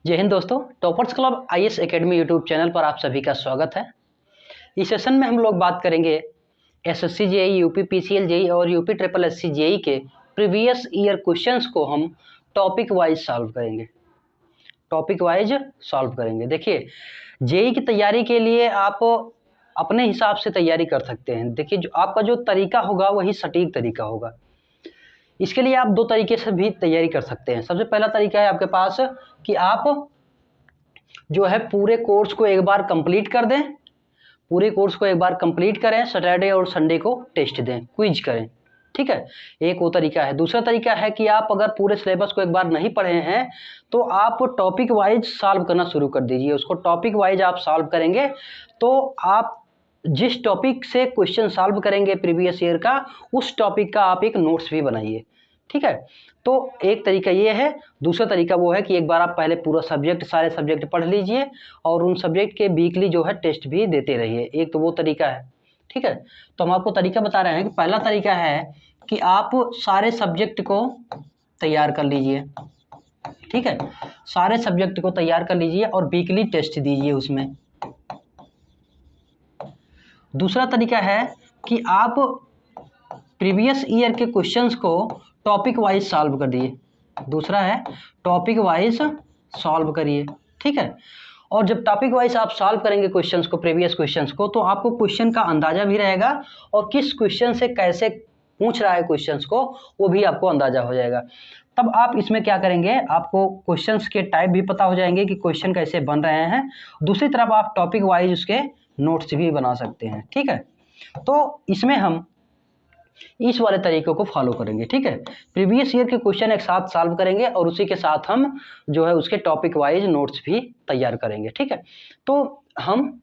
जय हिंद दोस्तों। Toppers club IAS academy YouTube channel पर आप सभी का स्वागत है। इस सेशन में हम लोग बात करेंगे SSC JEE, UP PCL JEE और यूपी ट्रिपल एससी जेईई के प्रीवियस ईयर क्वेश्चंस को हम टॉपिक वाइज सॉल्व करेंगे। देखिए, जेईई की तैयारी के लिए आप अपने हिसाब से तैयारी कर सकते हैं। देखिए, जो आपका जो तरीका होगा वही सटीक तरीका होगा। इसके लिए आप दो तरीके से भी तैयारी कर सकते हैं। सबसे पहला तरीका है आपके पास कि आप जो है पूरे कोर्स को एक बार कंप्लीट कर दें, सैटरडे और संडे को टेस्ट दें, क्विज करें। ठीक है, एक वो तरीका है। दूसरा तरीका है कि आप अगर पूरे सिलेबस को एक बार नहीं पढ़े हैं तो आप टॉपिक वाइज सॉल्व करना शुरू कर दीजिए। उसको टॉपिक वाइज आप सॉल्व करेंगे तो आप जिस टॉपिक से क्वेश्चन सॉल्व करेंगे प्रीवियस ईयर का, उस टॉपिक का आप एक नोट्स भी बनाइए। ठीक है, तो एक तरीका ये है। दूसरा तरीका वो है कि एक बार आप पहले पूरा सब्जेक्ट, सारे सब्जेक्ट पढ़ लीजिए और उन सब्जेक्ट के वीकली जो है टेस्ट भी देते रहिए। एक तो वो तरीका है। ठीक है, तो हम आपको तरीका बता रहे हैं कि पहला तरीका है कि आप सारे सब्जेक्ट को तैयार कर लीजिए। ठीक है, सारे सब्जेक्ट को तैयार कर लीजिए और वीकली टेस्ट दीजिए उसमें। दूसरा तरीका है कि आप प्रीवियस ईयर के क्वेश्चंस को टॉपिक वाइज सॉल्व कर दिए। दूसरा है टॉपिक वाइज सॉल्व करिए। ठीक है, और जब टॉपिक वाइज आप सॉल्व करेंगे क्वेश्चंस को, प्रीवियस क्वेश्चंस को, तो आपको क्वेश्चन का अंदाजा भी रहेगा और किस क्वेश्चन से कैसे पूछ रहा है क्वेश्चंस को वो भी आपको अंदाजा हो जाएगा। तब आप इसमें क्या करेंगे, आपको क्वेश्चंस के टाइप भी पता हो जाएंगे कि क्वेश्चन कैसे बन रहे हैं। दूसरी तरफ आप टॉपिक वाइज उसके नोट्स भी बना सकते हैं। ठीक है, तो इसमें हम इस वाले तरीकों को फॉलो करेंगे। ठीक है, प्रीवियस ईयर के क्वेश्चन एक साथ सॉल्व करेंगे और उसी के साथ हम जो है उसके टॉपिक वाइज नोट्स भी तैयार करेंगे। ठीक है, तो हम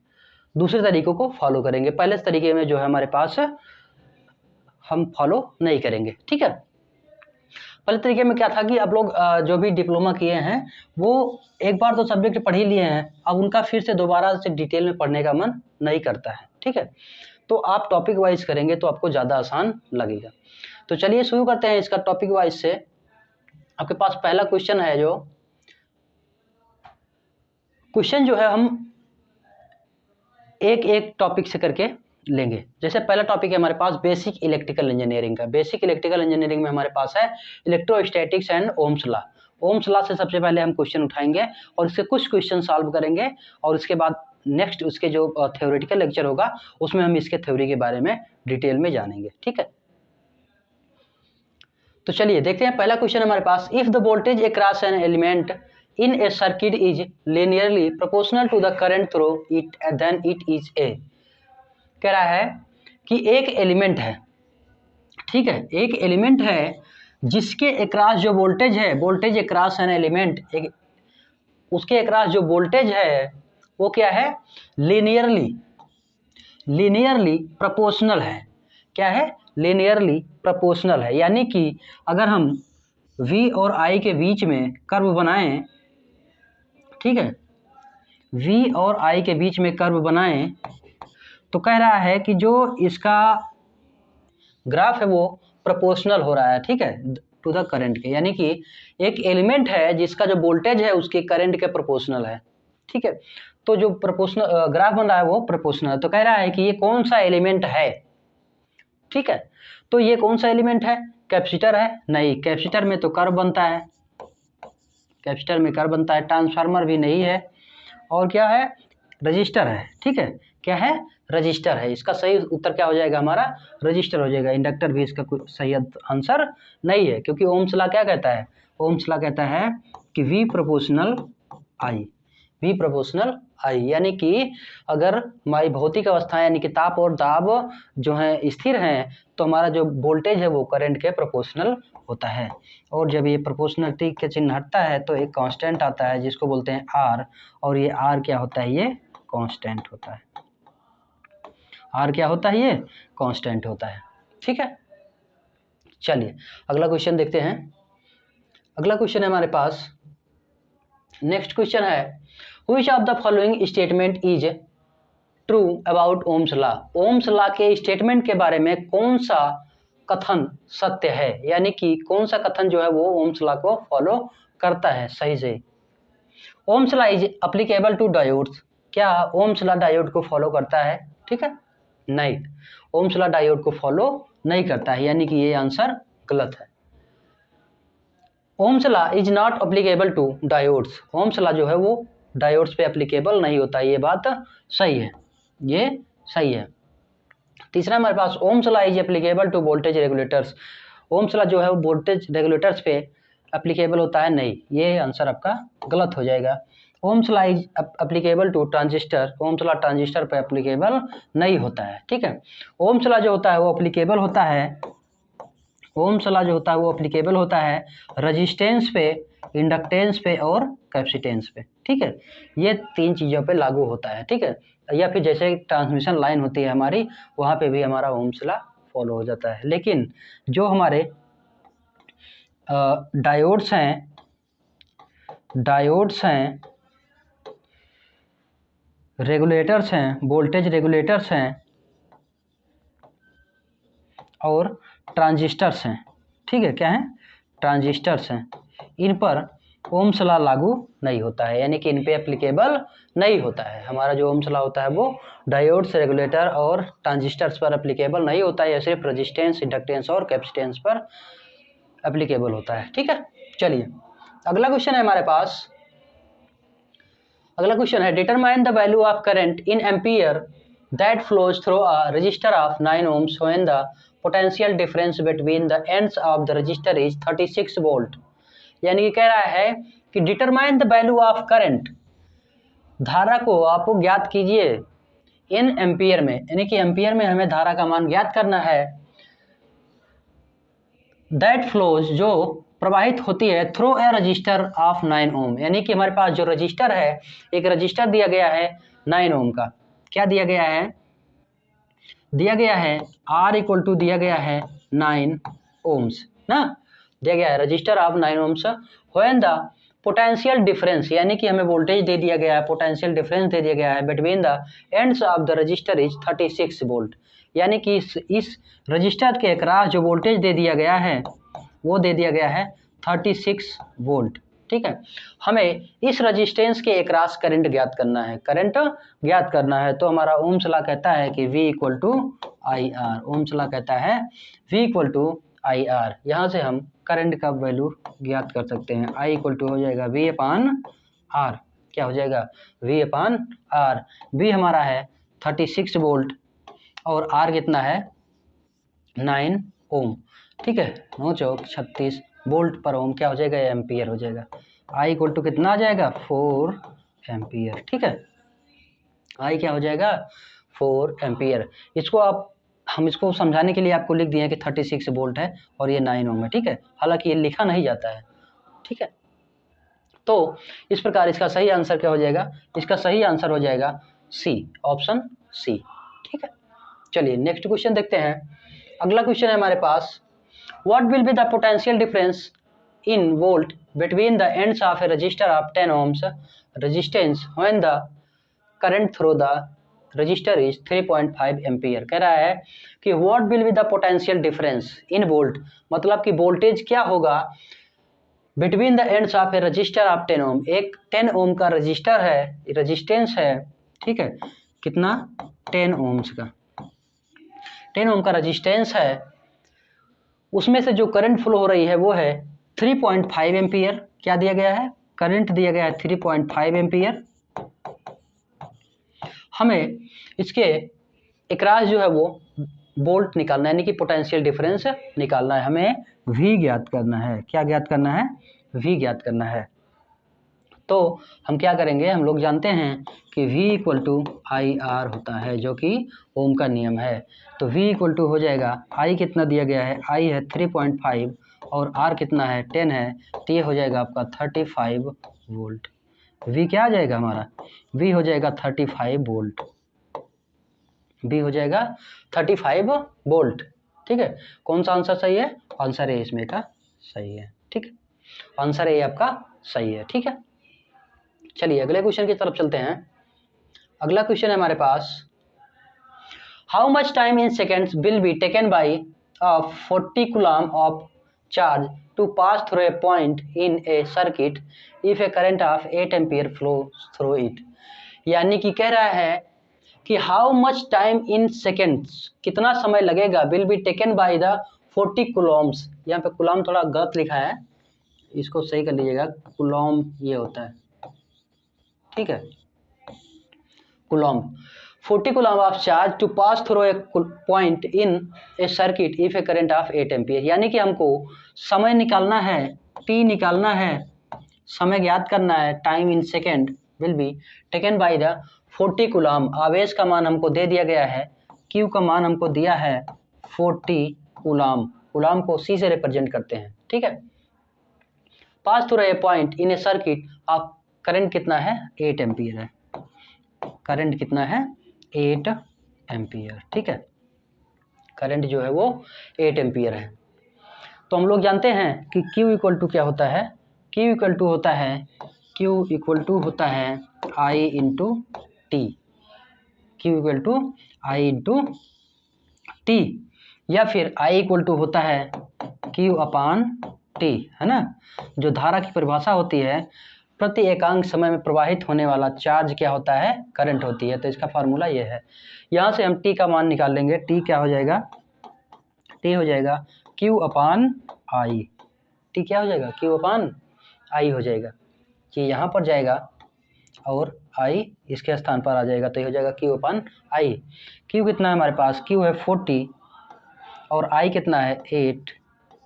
दूसरे तरीकों को फॉलो करेंगे। पहले तरीके में जो है हमारे पास हम फॉलो नहीं करेंगे। ठीक है, पहले तरीके में क्या था कि आप लोग जो भी डिप्लोमा किए हैं वो एक बार तो सब्जेक्ट पढ़ ही लिए हैं, अब उनका फिर से दोबारा से डिटेल में पढ़ने का मन नहीं करता है। ठीक है, तो आप टॉपिक वाइज करेंगे तो आपको ज़्यादा आसान लगेगा। तो चलिए शुरू करते हैं इसका टॉपिक वाइज से। आपके पास पहला क्वेश्चन है, जो क्वेश्चन जो है हम एक एक टॉपिक से करके लेंगे। जैसे पहला टॉपिक है हमारे पास बेसिक इलेक्ट्रिकल इंजीनियरिंग का। बेसिक इलेक्ट्रिकल इंजीनियरिंग में हमारे पास है electrostatics and ohms law. Ohm's law से सबसे पहले हम क्वेश्चन उठाएंगे और इसके कुछ क्वेश्चन सॉल्व करेंगे और उसके बाद नेक्स्ट उसके जो थ्योरेटिकल लेक्चर होगा उसमें हम इसके थ्योरी के बारे में डिटेल में जानेंगे। ठीक है, तो चलिए देखते हैं। पहला क्वेश्चन हमारे पास, if the voltage across an element in a circuit is linearly proportional to the current through it then it is a. कह रहा है कि एक एलिमेंट है। ठीक है, एक एलिमेंट है जिसके अक्रॉस जो वोल्टेज है, वोल्टेज अक्रॉस एन एलिमेंट, उसके अक्रॉस जो वोल्टेज है वो क्या है, लीनियरली प्रोपोर्शनल है। क्या है, लीनियरली प्रोपोर्शनल है। यानी कि अगर हम V और I के बीच में कर्व बनाएं, ठीक है, V और I के बीच में कर्व बनाएं तो कह रहा है कि जो इसका ग्राफ है वो प्रोपोर्शनल हो रहा है। ठीक है, टू द करंट के। यानी कि एक एलिमेंट है जिसका जो वोल्टेज है उसके करंट के प्रोपोर्शनल है। ठीक है, तो जो प्रोपोर्शनल ग्राफ बन रहा है वो प्रोपोर्शनल है। तो कह रहा है कि ये कौन सा एलिमेंट है। ठीक है, तो ये कौन सा एलिमेंट है, कैपेसिटर है? नहीं, कैपेसिटर में तो कर्व बनता है, कैपेसिटर में कर्व बनता है। ट्रांसफार्मर भी नहीं है। और क्या है, रजिस्टर है। ठीक है, क्या है, रजिस्टर है। इसका सही उत्तर क्या हो जाएगा हमारा, रजिस्टर हो जाएगा। इंडक्टर भी इसका कोई सही आंसर नहीं है, क्योंकि ओम्स लॉ क्या कहता है, ओम्स लॉ कहता है कि V प्रोपोर्शनल I, यानी कि अगर हमारी भौतिक अवस्था यानी कि ताप और दाब जो है स्थिर हैं तो हमारा जो वोल्टेज है वो करंट के प्रोपोर्शनल होता है। और जब ये प्रोपोर्शनलिटी के चिन्ह हटता है तो एक कांस्टेंट आता है जिसको बोलते हैं R, और ये R क्या होता है, ये कांस्टेंट होता है। R क्या होता है, ये कांस्टेंट होता है। ठीक है, चलिए अगला क्वेश्चन देखते हैं। अगला क्वेश्चन है हमारे पास, नेक्स्ट क्वेश्चन है, which of the following statement is true about ohms law. Ohm's law के स्टेटमेंट के बारे में कौन सा कथन सत्य है, यानी कि कौन सा कथन जो है वो ओम्स लॉ को फॉलो करता है सही से। Ohms law is applicable two diodes, क्या ओम्स लॉ डायोड को फॉलो करता है? ठीक है, नहीं, ओम्स लॉ डायोड को फॉलो नहीं करता है, यानी कि ये आंसर गलत है। Ohms law is not applicable two diodes, ohms law जो है वो डायोड्स पे अप्लीकेबल नहीं होता, ये बात सही है, ये सही है। तीसरा हमारे पास Ohm's law is applicable to voltage regulators, Ohm's law जो है वो वोल्टेज रेगुलेटर्स पे एप्लीकेबल होता है, नहीं, ये आंसर आपका गलत हो जाएगा। Ohm's law is applicable to transistor, Ohm's law transistor पे एप्लीकेबल नहीं होता है, ठीक है। ओम्स लॉ जो होता है वो एप्लीकेबल होता है, ओम्स लॉ जो होता है वो एप्लीकेबल होता है रजिस्टेंस पे, इंडक्टेंस पे और कैपेसिटेंस पे, ठीक है, ये तीन चीज़ों पे लागू होता है, ठीक है। या फिर जैसे ट्रांसमिशन लाइन होती है हमारी, वहाँ पे भी हमारा ओम्स लॉ फॉलो हो जाता है। लेकिन जो हमारे डायोड्स हैं, रेगुलेटर्स हैं, वोल्टेज रेगुलेटर्स हैं और ट्रांजिस्टर्स हैं, ठीक है, क्या हैं? ट्रांजिस्टर्स हैं, इन पर ओम्स लॉ लागू नहीं होता है, यानी कि इन पे एप्लीकेबल नहीं होता है। हमारा जो ओम्स लॉ होता है वो डायोड्स, रेगुलेटर और ट्रांजिस्टर्स पर एप्लीकेबल नहीं होता है, यह सिर्फ रेजिस्टेंस, इंडक्टेंस और कैपेसिटेंस पर एप्लीकेबल होता है, ठीक है। चलिए अगला क्वेश्चन है हमारे पास, अगला क्वेश्चन है determine the value of current in ampere that flows through a resistor of 9 ohms when the potential difference between the ends of the resistor is 36 volt, यानी कि कह रहा है कि determine the value of current, धारा को आप ज्ञात कीजिए इन एम्पियर में, यानी कि एम्पियर में हमें धारा का मान ज्ञात करना है, दैट फ्लोज जो प्रवाहित होती है थ्रू ए रजिस्टर ऑफ 9 ओम, यानी कि हमारे पास जो रजिस्टर है, एक रजिस्टर दिया गया है 9 ओम का, क्या दिया गया है? दिया गया है R इक्वल टू दिया गया है 9 ओम्स ना, दिया गया है resistor of 9 ohms, when the potential difference, यानी कि हमें वोल्टेज दे दिया गया है, पोटेंशियल डिफरेंस दे दिया गया है between the ends of the resistor is 36 volt, यानी कि इस रजिस्टर के अक्रॉस जो वोल्टेज दे दिया गया है वो दे दिया गया है 36 वोल्ट, ठीक है। हमें इस रजिस्टेंस के अक्रॉस करंट ज्ञात करना है, करंट ज्ञात करना है, तो हमारा ओम्स लॉ कहता है कि V equal to I R, Ohm's law कहता है V equal to I R, यहाँ से हम करंट का वैल्यू ज्ञात कर सकते हैं, I इक्वल टू हो जाएगा V अपान आर, क्या हो जाएगा? V अपान आर, V हमारा है 36 वोल्ट और R कितना है 9 ओम, ठीक है, 9 चौक 36 वोल्ट पर ओम, क्या हो जाएगा? एम्पियर हो जाएगा। I इक्वल टू कितना आ जाएगा? 4 एम्पियर, ठीक है, I क्या हो जाएगा? 4 एम्पियर। इसको आप, हम इसको समझाने के लिए आपको लिख दिए हैं कि 36 वोल्ट है और ये 9 ओम है, ठीक है, हालांकि ये लिखा नहीं जाता है, ठीक है। तो इस प्रकार इसका सही आंसर क्या हो जाएगा? इसका सही आंसर हो जाएगा सी, ऑप्शन सी, ठीक है। चलिए नेक्स्ट क्वेश्चन देखते हैं। अगला क्वेश्चन है हमारे पास, what will be the potential difference in volt between the ends of a resistor of 10 ohms resistance when the current through the resistor is 3.5 ampere. कह रहा है कि what will be the potential difference in volt, मतलब कि voltage क्या होगा between the ends of a resistor of 10 ohm, एक 10 ओम का रजिस्टर है, रेजिस्टेंस है, ठीक है, कितना? 10 ओम्स का, 10 ओम का रेजिस्टेंस है, उसमें से जो करंट फ्लो हो रही है वो है 3.5 एम्पियर, क्या दिया गया है? करंट दिया गया है 3.5 एम्पियर। हमें इसके अक्रॉस जो है वो वोल्ट निकालना है, यानी कि पोटेंशियल डिफरेंस निकालना है, हमें V ज्ञात करना है, क्या ज्ञात करना है? V ज्ञात करना है। तो हम क्या करेंगे, हम लोग जानते हैं कि V equal to I R होता है, जो कि ओम का नियम है, तो V इक्वल टू हो जाएगा, I कितना दिया गया है? I है 3.5 और R कितना है? 10 है, तो ये हो जाएगा आपका 35 वोल्ट। V क्या आ जाएगा हमारा? V हो जाएगा 35 वोल्ट, V हो जाएगा 35 वोल्ट, ठीक है। कौन सा आंसर सही है? आंसर ए इसमें का सही है, ठीक है, आंसर ए आपका सही है, ठीक है। चलिए अगले क्वेश्चन की तरफ चलते हैं। अगला क्वेश्चन है हमारे पास, how much time in seconds will be taken by of 40 coulomb of charge to pass through a point in a circuit if a current of 8 ampere flows through it। यानी कि कह रहा है कि how much time in seconds, कितना समय लगेगा, will be taken by the 40 Coulomb's. यहाँ पे कुलॉम थोड़ा गलत लिखा है, इसको सही कर लीजिएगा। कुलॉम ये होता है, ठीक है, coulomb. 40 coulomb of charge to pass through a point in a circuit if a current of 8 ampere. यानी कि हमको समय निकालना है, टी निकालना है, समय ज्ञात करना है, time in second will be taken by the 40 Coulomb. आवेश का मान हमको दे दिया गया है, क्यू का मान हमको दिया है 40 कुलॉम। कुलॉम को सी से रिप्रेजेंट करते हैं, ठीक है। पास through a point in a circuit of, current कितना है, 8 एम्पियर है। करंट कितना है, 8 एम्पियर, ठीक है। करंट जो है वो 8 एम्पियर है। तो हम लोग जानते हैं कि Q इक्वल टू क्या होता है, Q इक्वल टू होता है, Q इक्वल टू होता है I into T. Q equal to I into T, या फिर I इक्वल टू होता है Q अपान टी, है ना। जो धारा की परिभाषा होती है, प्रति एकांक समय में प्रवाहित होने वाला चार्ज क्या होता है, करंट होती है। तो इसका फार्मूला ये है। यहाँ से हम टी का मान निकाल लेंगे। टी क्या हो जाएगा, टी हो जाएगा Q अपान आई। टी क्या हो जाएगा, Q अपान आई हो जाएगा। कि यहाँ पर जाएगा और आई इसके स्थान पर आ जाएगा, तो ये हो जाएगा Q अपान आई। Q कितना है हमारे पास, Q है 40 और आई कितना है 8,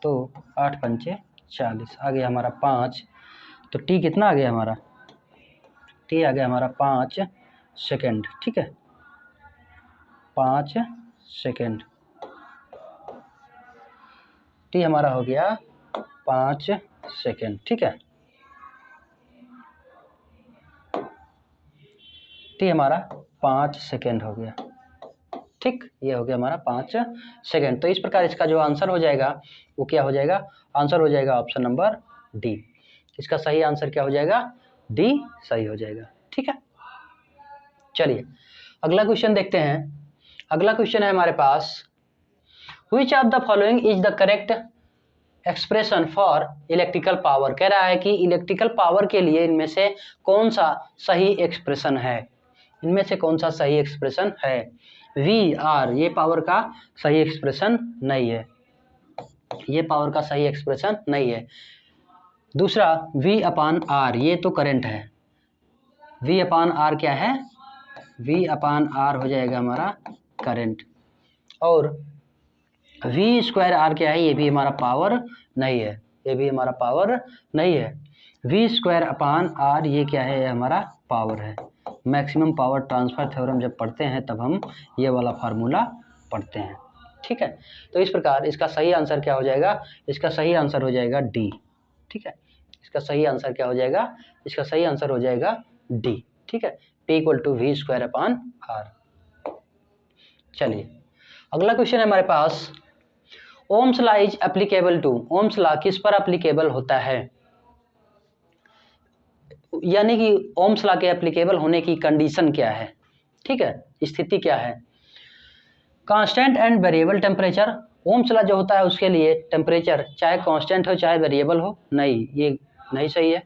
तो 8 पंचे 40, आ गया हमारा 5। तो टी कितना आ गया हमारा, टी आ गया हमारा 5 सेकेंड, ठीक है, 5 सेकेंड। टी हमारा हो गया 5 सेकेंड, ठीक है। टी हमारा 5 सेकेंड हो गया, ठीक, ये हो गया हमारा 5 सेकेंड। तो इस प्रकार इसका जो आंसर हो जाएगा वो क्या हो जाएगा, आंसर हो जाएगा ऑप्शन नंबर डी। इसका सही आंसर क्या हो जाएगा, डी सही हो जाएगा, ठीक है। चलिए अगला क्वेश्चन देखते हैं। अगला क्वेश्चन है हमारे पास, which of the following is the correct expression for electrical power. कह रहा है कि इलेक्ट्रिकल पावर के लिए इनमें से कौन सा सही एक्सप्रेशन है, इनमें से कौन सा सही एक्सप्रेशन है। वी आर, ये पावर का सही एक्सप्रेशन नहीं है, ये पावर का सही एक्सप्रेशन नहीं है। दूसरा V अपान आर, ये तो करंट है। V अपान आर क्या है, V अपान आर हो जाएगा हमारा करंट। और V स्क्वायर आर क्या है, ये भी हमारा पावर नहीं है, ये भी हमारा पावर नहीं है। V स्क्वायर अपान आर ये क्या है, ये हमारा पावर है। मैक्सिमम पावर ट्रांसफर थ्योरम जब पढ़ते हैं तब हम ये वाला फार्मूला पढ़ते हैं, ठीक है। तो इस प्रकार इसका सही आंसर क्या हो जाएगा, इसका सही आंसर हो जाएगा डी, ठीक है। इसका सही आंसर क्या हो जाएगा, इसका सही आंसर हो जाएगा डी, ठीक है। P equal to V square upon R. चलिए अगला क्वेश्चन है हमारे पास, Ohm's law is applicable to. Ohm's law किस पर एप्लीकेबल होता है, यानी कि ओम्स लॉ के एप्लीकेबल होने की कंडीशन क्या है, ठीक है, स्थिति क्या है। Constant and variable temperature. Ohms law जो होता है उसके लिए टेम्परेचर चाहे कांस्टेंट हो चाहे वेरिएबल हो, नहीं, ये नहीं सही है।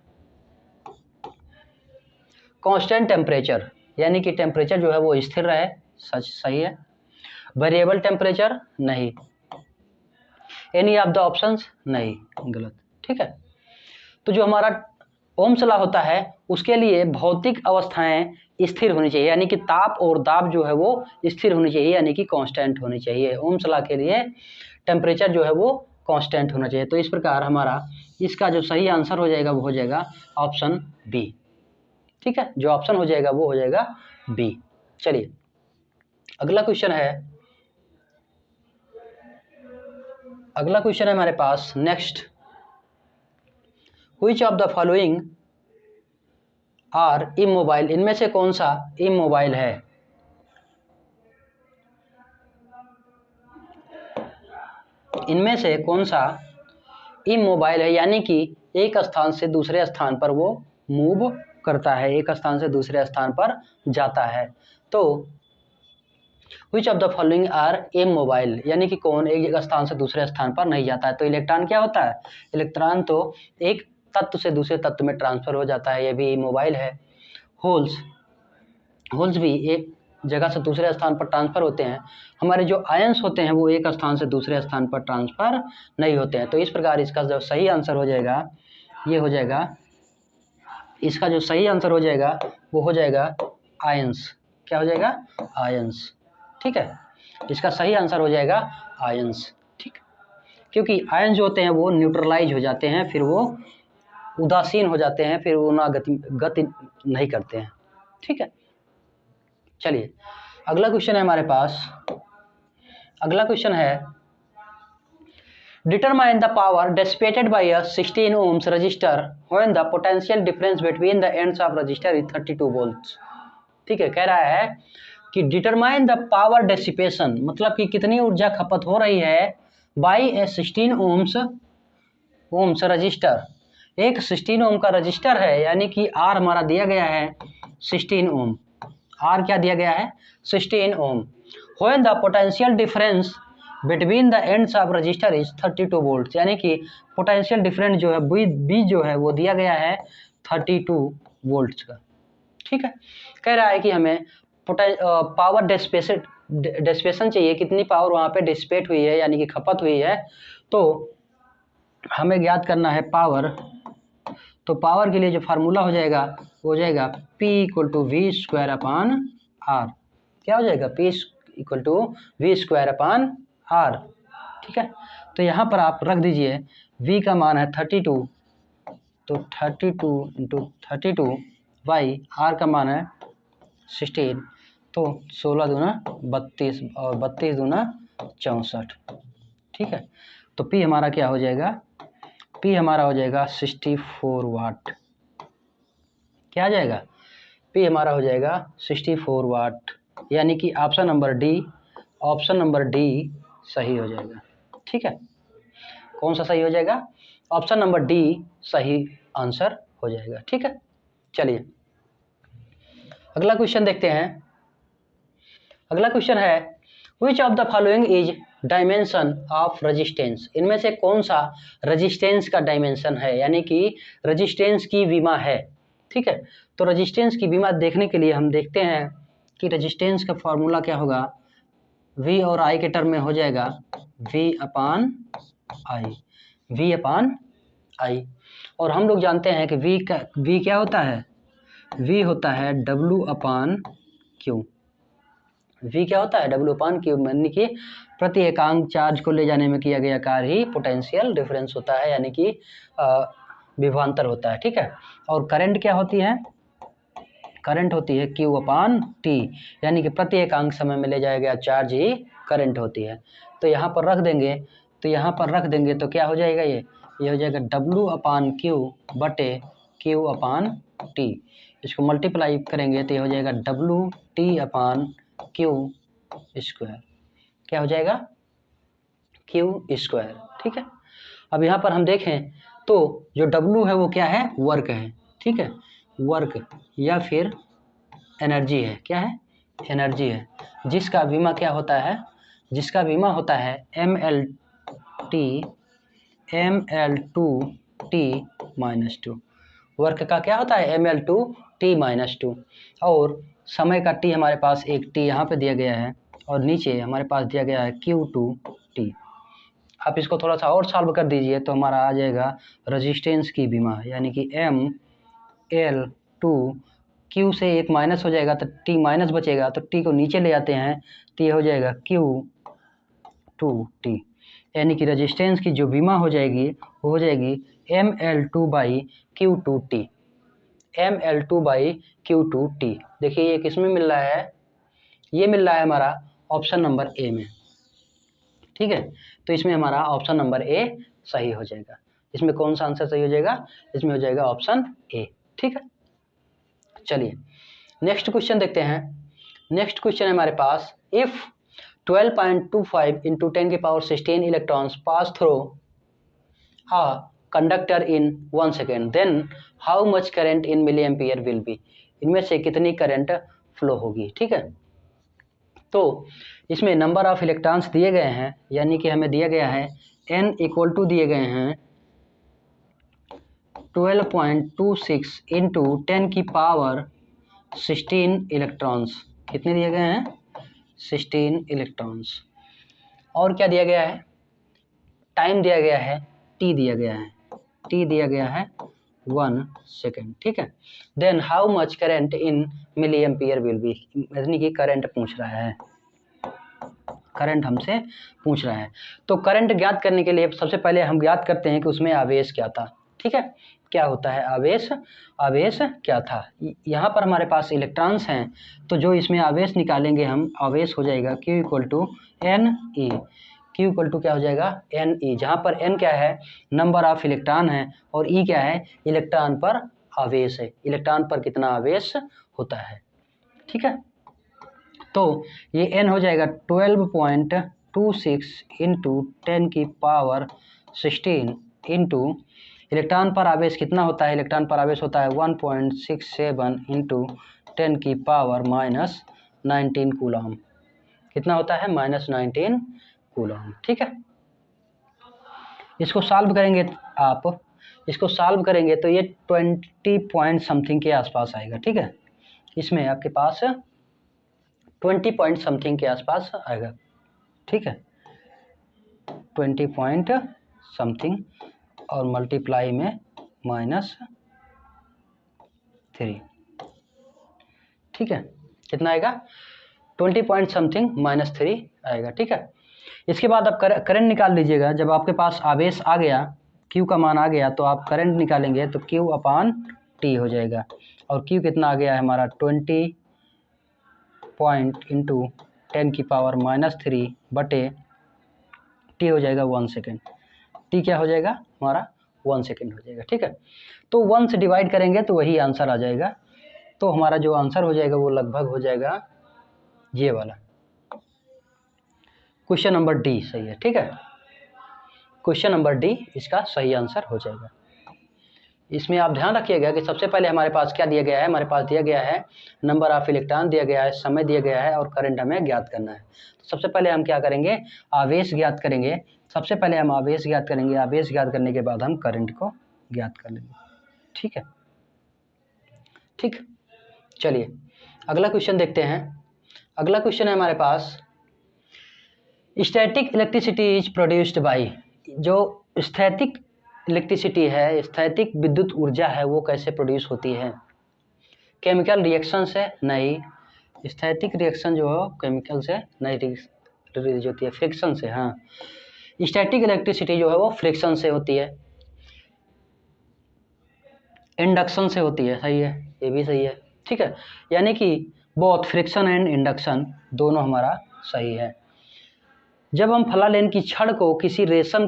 कांस्टेंट टेम्परेचर यानी कि टेम्परेचर जो है वो स्थिर रहे, सच सही है। वेरिएबल टेम्परेचर नहीं, एनी ऑफ द ऑप्शंस नहीं, गलत, ठीक है। तो जो हमारा ओम्स लॉ होता है उसके लिए भौतिक अवस्थाएं स्थिर होनी चाहिए, यानी कि ताप और दाब जो है वो स्थिर होनी चाहिए, यानी कि कांस्टेंट होनी चाहिए। ओम्स लॉ के लिए टेम्परेचर जो है वो कांस्टेंट होना चाहिए। तो इस प्रकार हमारा इसका जो सही आंसर हो जाएगा वो हो जाएगा ऑप्शन बी, ठीक है। जो ऑप्शन हो जाएगा वो हो जाएगा बी। चलिए अगला क्वेश्चन है, अगला क्वेश्चन है हमारे पास next, which of the following are immobile. इनमें से कौन सा इमोबाइल है। इनमें से कौन सा इमोबाइल है, यानी कि एक स्थान से दूसरे स्थान पर वो मूव करता है, एक स्थान से दूसरे स्थान पर जाता है। तो which of the following are immobile, यानी कि कौन एक जगह स्थान से दूसरे स्थान पर नहीं जाता है। तो इलेक्ट्रॉन क्या होता है, इलेक्ट्रॉन तो एक तत्व से दूसरे तत्व में ट्रांसफर हो जाता है, ये भी इमोबाइल है। होल्स, होल्स भी एक जगह से दूसरे स्थान पर ट्रांसफर होते हैं। हमारे जो आयंस होते हैं वो एक स्थान से दूसरे स्थान पर ट्रांसफर नहीं होते हैं। तो इस प्रकार इसका जो सही आंसर हो जाएगा ये हो जाएगा, इसका जो सही आंसर हो जाएगा वो हो जाएगा आयंस। क्या हो जाएगा, आयंस। ठीक है, इसका सही आंसर हो जाएगा आयंस। ठीक, क्योंकि आयंस जो होते हैं वो न्यूट्रलाइज हो जाते हैं, फिर वो उदासीन हो जाते हैं, फिर वो ना गति नहीं करते हैं। ठीक है, चलिए अगला क्वेश्चन है हमारे पास। अगला क्वेश्चन है determine the power dissipated by a 16 ohms resistor when the potential difference between the ends of resistor is 32 volts. ठीक है, कह रहा है कि डिटरमाइन द पावर डिसिपेशन, मतलब कि कितनी ऊर्जा खपत हो रही है बाय ए 16 ohms रजिस्टर। एक 16 ओम का रजिस्टर है, यानी कि आर हमारा दिया गया है 16 ओम। आर क्या दिया गया है, 16 ohm. When the potential difference between the ends of resistor is 32 volt, यानी कि पोटेंशियल डिफरेंस जो है बी जो है वो दिया गया है 32 वोल्ट का। ठीक है, कह रहा है कि हमें पावर डिसिपेशन चाहिए, कितनी पावर वहाँ पे डिसिपेट हुई है यानी कि खपत हुई है। तो हमें ज्ञात करना है पावर। तो पावर के लिए जो फार्मूला हो जाएगा वो हो जाएगा P = v² r। क्या हो जाएगा, P = v² r। ठीक है, तो यहाँ पर आप रख दीजिए v का मान है 32, तो 32 × 32 बाई r का मान है 16, तो 16 दूना 32 और 32 दूना 64। ठीक है, तो P हमारा क्या हो जाएगा, P हमारा हो जाएगा 64 वाट। क्या आ जाएगा, P हमारा हो जाएगा 64 वाट, यानी कि ऑप्शन नंबर डी सही हो जाएगा। ठीक है, कौन सा सही हो जाएगा, ऑप्शन नंबर डी सही आंसर हो जाएगा। ठीक है, चलिए अगला क्वेश्चन देखते हैं। अगला क्वेश्चन है विच of the following is dimension of resistance, इनमें से कौन सा रेजिस्टेंस का डायमेंशन है, यानी कि रेजिस्टेंस की विमा है। ठीक है, तो रेजिस्टेंस की विमा देखने के लिए हम देखते हैं कि रेजिस्टेंस का फॉर्मूला क्या होगा, V और I के टर्म में हो जाएगा V/I। और हम लोग जानते हैं कि V क्या होता है, V होता है W/Q। V क्या होता है, W/Q, यानी कि प्रति एकांक चार्ज को ले जाने में किया गया कार्य ही पोटेंशियल डिफरेंस होता है, यानी कि विभवांतर होता है। ठीक है, और करंट क्या होती है, करंट होती है Q/T, यानी कि प्रति एकांक समय में ले जाया गया चार्ज ही करंट होती है। तो यहाँ पर रख देंगे, तो क्या हो जाएगा, ये हो जाएगा W/Q/Q/T। इसको मल्टीप्लाई करेंगे तो ये हो जाएगा WT/Q²। क्या हो जाएगा, Q²। ठीक है, अब यहाँ पर हम देखें तो जो W है वो क्या है, वर्क है। ठीक है, वर्क या फिर एनर्जी है, क्या है, एनर्जी है, जिसका बीमा क्या होता है, जिसका बीमा होता है mL2T-2। वर्क का क्या होता है, mL2T-2, और समय का T हमारे पास एक T यहाँ पे दिया गया है और नीचे हमारे पास दिया गया है Q2T। आप इसको थोड़ा सा और सॉल्व कर दीजिए तो हमारा आ जाएगा रेजिस्टेंस की बीमा, यानी कि mL2, Q से एक माइनस हो जाएगा तो T माइनस बचेगा, तो T को नीचे ले आते हैं तो ये हो जाएगा Q2T, यानी कि रेजिस्टेंस की जो बीमा हो जाएगी वो हो जाएगी mL2/Q2T। mL2/Q2T देखिए ये किस में मिल रहा है, ये मिल रहा है हमारा ऑप्शन नंबर ए में। ठीक है, तो इसमें हमारा ऑप्शन नंबर ए सही हो जाएगा। इसमें कौन सा आंसर सही हो जाएगा, इसमें हो जाएगा ऑप्शन ए। ठीक है, चलिए नेक्स्ट क्वेश्चन देखते हैं। नेक्स्ट क्वेश्चन है हमारे पास, if 12.25 × 10⁻16 electrons pass through a conductor in 1 second, then how much current in milli ampere will be, इनमें से कितनी करंट फ्लो होगी। ठीक है, तो इसमें नंबर ऑफ इलेक्ट्रॉन्स दिए गए हैं, यानी कि हमें दिया गया है n इक्वल टू दिए गए हैं 12.26 इंटू 10 की पावर 16 इलेक्ट्रॉन्स। कितने दिए गए हैं? 16 इलेक्ट्रॉन्स। और क्या दिया गया है? टाइम दिया गया है, t दिया गया है, t दिया गया है 1 सेकेंड। ठीक है। Then how much current in milli ampere will be, यानी कि करंट पूछ रहा है, करंट हमसे पूछ रहा है। तो करंट ज्ञात करने के लिए सबसे पहले हम ज्ञात करते हैं कि उसमें आवेश क्या था। ठीक है, क्या होता है आवेश? आवेश क्या था? यहाँ पर हमारे पास इलेक्ट्रॉन्स हैं, तो जो इसमें आवेश निकालेंगे हम, आवेश हो जाएगा Q equal to N E. Q equal to क्या हो जाएगा? एन ई, जहाँ पर n क्या है? नंबर ऑफ इलेक्ट्रॉन है, और E क्या है? इलेक्ट्रॉन पर आवेश है, इलेक्ट्रॉन पर कितना आवेश होता है। ठीक है, तो ये n हो जाएगा 12.26 इंटू 10 की पावर 16 इंटू इलेक्ट्रॉन पर आवेश कितना होता है? इलेक्ट्रॉन पर आवेश होता है 1.67 इंटू 10 की पावर -19 कूलम। कितना होता है? -19 कूलम। ठीक है, इसको सॉल्व करेंगे आप, इसको सॉल्व करेंगे तो ये 20 पॉइंट समथिंग के आसपास आएगा। ठीक है, इसमें आपके पास 20 पॉइंट समथिंग के आसपास आएगा। ठीक है, 20 पॉइंट समथिंग और मल्टीप्लाई में -3। ठीक है, कितना आएगा? 20 पॉइंट समथिंग -3 आएगा। ठीक है, इसके बाद आप करंट निकाल लीजिएगा। जब आपके पास आवेश आ गया, Q का मान आ गया, तो आप करंट निकालेंगे तो Q अपान T हो जाएगा। और Q कितना आ गया है हमारा? 20 पॉइंट इंटू 10 की पावर -3 बटे T हो जाएगा 1 सेकेंड। T क्या हो जाएगा हमारा? 1 सेकेंड हो जाएगा। ठीक है, तो 1 से डिवाइड करेंगे तो वही आंसर आ जाएगा। तो हमारा जो आंसर हो जाएगा वो लगभग हो जाएगा ये वाला। क्वेश्चन नंबर डी सही है। ठीक है, क्वेश्चन नंबर डी इसका सही आंसर हो जाएगा। इसमें आप ध्यान रखिएगा कि सबसे पहले हमारे पास क्या दिया गया है? हमारे पास दिया गया है नंबर ऑफ इलेक्ट्रॉन दिया गया है, समय दिया गया है, और करंट हमें ज्ञात करना है। तो सबसे पहले हम क्या करेंगे? आवेश ज्ञात करेंगे। सबसे पहले हम आवेश ज्ञात करेंगे, आवेश ज्ञात करने के बाद हम करंट को ज्ञात कर लेंगे। ठीक है, ठीक, चलिए अगला क्वेश्चन देखते हैं। अगला क्वेश्चन है हमारे पास, static electricity is produced by, जो स्थैतिक इलेक्ट्रिसिटी है, स्थैतिक विद्युत ऊर्जा है, वो कैसे प्रोड्यूस होती है? केमिकल रिएक्शन से? नहीं, स्थैतिक रिएक्शन जो है केमिकल से नहीं रिलीज होती है, फ्रिक्शन से। हाँ, स्टैटिक इलेक्ट्रिसिटी जो है वो फ्रिक्शन से होती है, इंडक्शन से होती है। सही है, ये भी सही है। ठीक है, यानी कि बोथ फ्रिक्शन एंड इंडक्शन दोनों हमारा सही है। जब हम फलालेन की छड़ को किसी रेशम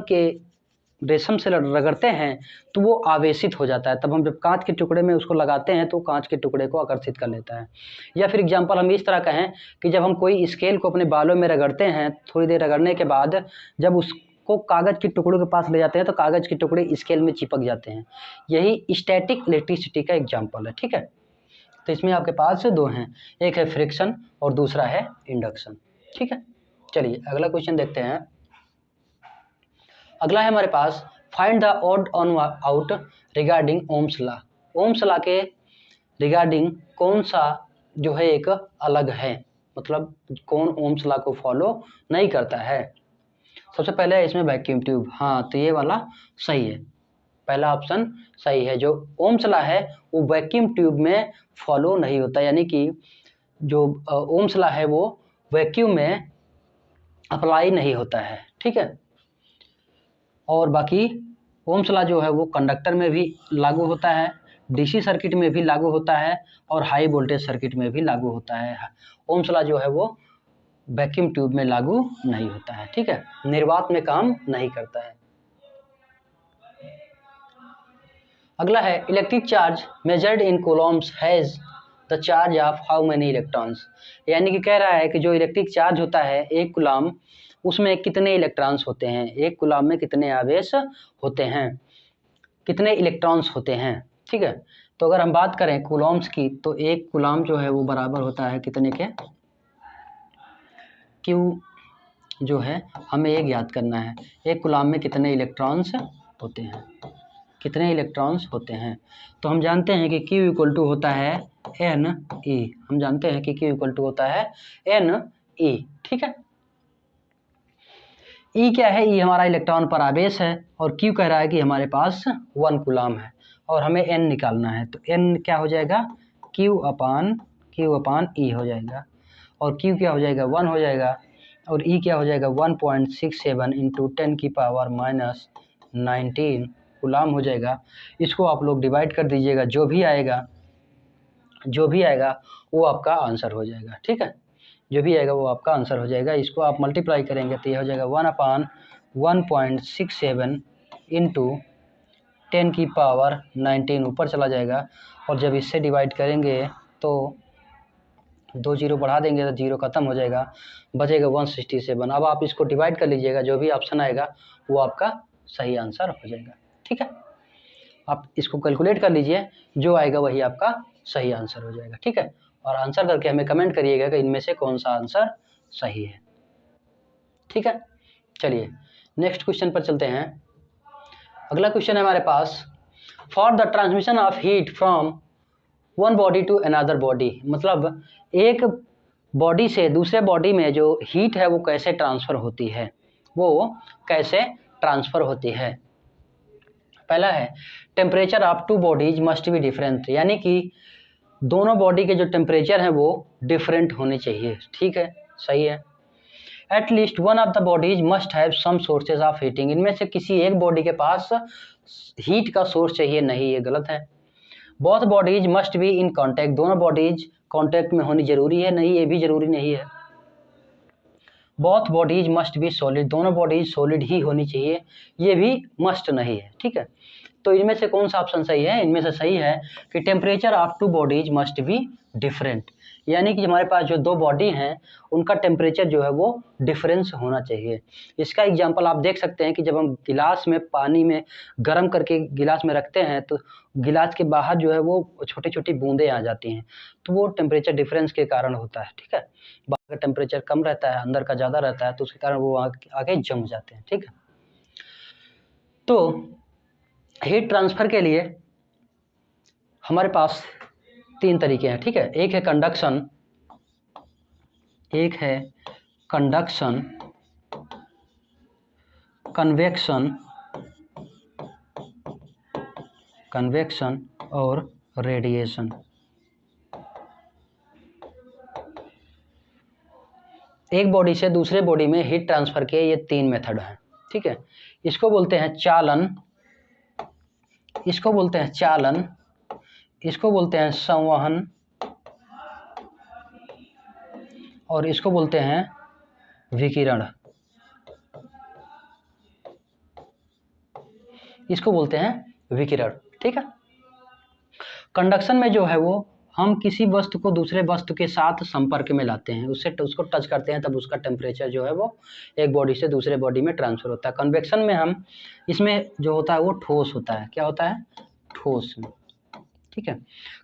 से रगड़ते हैं तो वो आवेशित हो जाता है। तब हम जब कांच के टुकड़े में उसको लगाते हैं तो कांच के टुकड़े को आकर्षित कर लेता है। या फिर एग्जांपल हम इस तरह कहें कि जब हम कोई स्केल को अपने बालों में रगड़ते हैं, थोड़ी देर रगड़ने के बाद जब उसको कागज़ के टुकड़ों के पास ले जाते हैं तो कागज़ के टुकड़े स्केल में चिपक जाते हैं। यही स्टैटिक इलेक्ट्रिसिटी का एग्जाम्पल है। ठीक है, तो इसमें आपके पास दो हैं, एक है फ्रिक्शन और दूसरा है इंडक्शन। ठीक है, चलिए अगला क्वेश्चन देखते हैं। अगला है हमारे पास, find the odd on out regarding Ohm's law. Ohm's law के रिगार्डिंग कौन सा जो है एक अलग है, मतलब कौन ओम्स लॉ को फॉलो नहीं करता है? सबसे पहले इसमें वैक्यूम ट्यूब। हाँ, तो ये वाला सही है, पहला ऑप्शन सही है। जो ओम्स लॉ है वो वैक्यूम ट्यूब में फॉलो नहीं होता, यानी कि जो ओम्स लॉ है वो वैक्यूम में अप्लाई नहीं होता है। ठीक है, और बाकी ओम्स लॉ जो है वो कंडक्टर में भी लागू होता है, डीसी सर्किट में भी लागू होता है, और हाई वोल्टेज सर्किट में भी लागू होता है। ओम्स लॉ जो है वो वैक्यूम ट्यूब में लागू नहीं होता है। ठीक है, निर्वात में काम नहीं करता है। अगला है, electric charge measured in Coulomb's has the charge of how many electrons, यानी कि कह रहा है कि जो इलेक्ट्रिक चार्ज होता है एक कूलम, उसमें कितने इलेक्ट्रॉन्स होते हैं, एक कूलम में कितने आवेश होते हैं, कितने इलेक्ट्रॉन्स होते हैं। ठीक है, तो अगर हम बात करें कूलम्स की, तो एक कूलम जो है वो बराबर होता है कितने के? क्यू जो है हमें एक याद करना है, एक कूलाम में कितने इलेक्ट्रॉन्स होते हैं, कितने इलेक्ट्रॉन्स होते हैं। तो हम जानते हैं कि Q इक्वल टू होता है एन ई, हम जानते हैं कि Q इक्वल टू होता है एन ई। ठीक है, ई क्या है, ई हमारा इलेक्ट्रॉन पर आवेश है और Q कह रहा है कि हमारे पास 1 कूलाम है और हमें एन निकालना है। तो एन क्या हो जाएगा, Q अपान ई हो जाएगा और Q क्या हो जाएगा 1 हो जाएगा और E क्या हो जाएगा 1.67 इंटू 10 की पावर माइनस 19 कूलाम हो जाएगा। इसको आप लोग डिवाइड कर दीजिएगा, जो भी आएगा वो आपका आंसर हो जाएगा। ठीक है, जो भी आएगा वो आपका आंसर हो जाएगा। इसको आप मल्टीप्लाई करेंगे तो ये हो जाएगा 1/1.67 इंटू 10 की पावर 19 ऊपर चला जाएगा और जब इससे डिवाइड करेंगे तो 2 जीरो बढ़ा देंगे तो जीरो खत्म हो जाएगा, बचेगा 167। अब आप इसको डिवाइड कर लीजिएगा, जो भी ऑप्शन आएगा वो आपका सही आंसर हो जाएगा। ठीक है, आप इसको कैलकुलेट कर लीजिए, जो आएगा वही आपका सही आंसर हो जाएगा। ठीक है, और आंसर करके हमें कमेंट करिएगा कि इनमें से कौन सा आंसर सही है। ठीक है, चलिए नेक्स्ट क्वेश्चन पर चलते हैं। अगला क्वेश्चन है हमारे पास, for the transmission of heat from one body to another body, मतलब एक बॉडी से दूसरे बॉडी में जो हीट है वो कैसे ट्रांसफ़र होती है, वो कैसे ट्रांसफ़र होती है। पहला है temperature of two bodies must be different, यानी कि दोनों बॉडी के जो टेम्परेचर हैं वो डिफरेंट होने चाहिए। ठीक है, सही है। At least one of the bodies must have some sources of heating, इनमें से किसी एक बॉडी के पास हीट का सोर्स चाहिए, नहीं ये गलत है। Both bodies must be in contact, दोनों बॉडीज कॉन्टैक्ट में होनी जरूरी है, नहीं ये भी जरूरी नहीं है। Both bodies must be solid, दोनों बॉडीज सॉलिड ही होनी चाहिए, ये भी मस्ट नहीं है। ठीक है, तो इनमें से कौन सा ऑप्शन सही है, इनमें से सही है कि temperature of two bodies must be different, यानी कि हमारे पास जो दो बॉडी हैं उनका टेम्परेचर जो है वो डिफरेंस होना चाहिए। इसका एग्जांपल आप देख सकते हैं कि जब हम गिलास में पानी में गर्म करके गिलास में रखते हैं तो गिलास के बाहर जो है वो छोटी छोटी बूंदें आ जाती हैं, तो वो टेम्परेचर डिफरेंस के कारण होता है। ठीक है, बाहर का टेम्परेचर कम रहता है, अंदर का ज़्यादा रहता है, तो उसके कारण वो आगे जम जाते हैं। ठीक है, तो हीट ट्रांसफ़र के लिए हमारे पास 3 तरीके हैं। ठीक है, एक है कंडक्शन, कन्वेक्शन और रेडिएशन। एक बॉडी से दूसरे बॉडी में हीट ट्रांसफ़र के ये 3 मेथड हैं। ठीक है, इसको बोलते हैं चालन, इसको बोलते हैं संवहन और इसको बोलते हैं विकिरण, इसको बोलते हैं विकिरण। ठीक है, कंडक्शन में जो है वो हम किसी वस्तु को दूसरे वस्तु के साथ संपर्क में लाते हैं, उसको टच करते हैं, तब उसका टेम्परेचर जो है वो एक बॉडी से दूसरे बॉडी में ट्रांसफ़र होता है। कन्वेक्शन में हम इसमें जो होता है वो ठोस होता है, क्या होता है, ठोस में। ठीक है,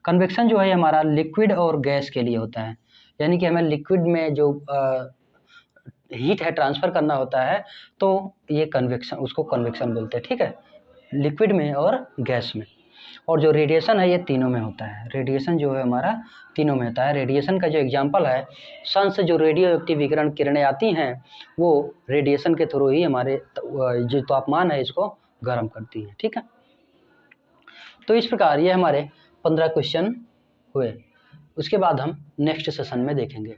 कन्वेक्शन जो है हमारा लिक्विड और गैस के लिए होता है, यानी कि हमें लिक्विड में जो हीट है ट्रांसफ़र करना होता है, तो ये कन्वेक्शन, उसको कन्वेक्शन बोलते हैं। ठीक है, लिक्विड में और गैस में। और जो रेडिएशन है ये तीनों में होता है, रेडिएशन जो है हमारा तीनों में होता है। रेडिएशन का जो एग्जांपल है, सन से जो रेडियो एक्टिव विकिरण किरणें आती हैं वो रेडिएशन के थ्रू ही हमारे जो तापमान है इसको गर्म करती हैं। ठीक है, तो इस प्रकार ये हमारे 15 क्वेश्चन हुए। उसके बाद हम नेक्स्ट सेशन में देखेंगे।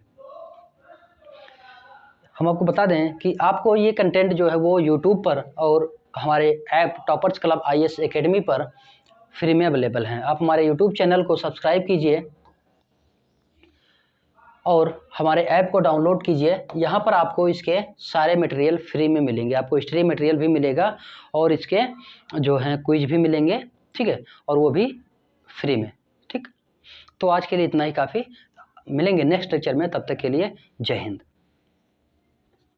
हम आपको बता दें कि आपको ये कंटेंट जो है वो यूट्यूब पर और हमारे app toppers club IAS academy पर फ्री में अवेलेबल हैं। आप हमारे यूट्यूब चैनल को सब्सक्राइब कीजिए और हमारे ऐप को डाउनलोड कीजिए। यहाँ पर आपको इसके सारे मटेरियल फ्री में मिलेंगे, आपको हिस्ट्री मटेरियल भी मिलेगा और इसके जो हैं क्विज भी मिलेंगे। ठीक है, और वो भी फ्री में। ठीक, तो आज के लिए इतना ही काफ़ी, मिलेंगे नेक्स्ट लेक्चर में, तब तक के लिए जय हिंद।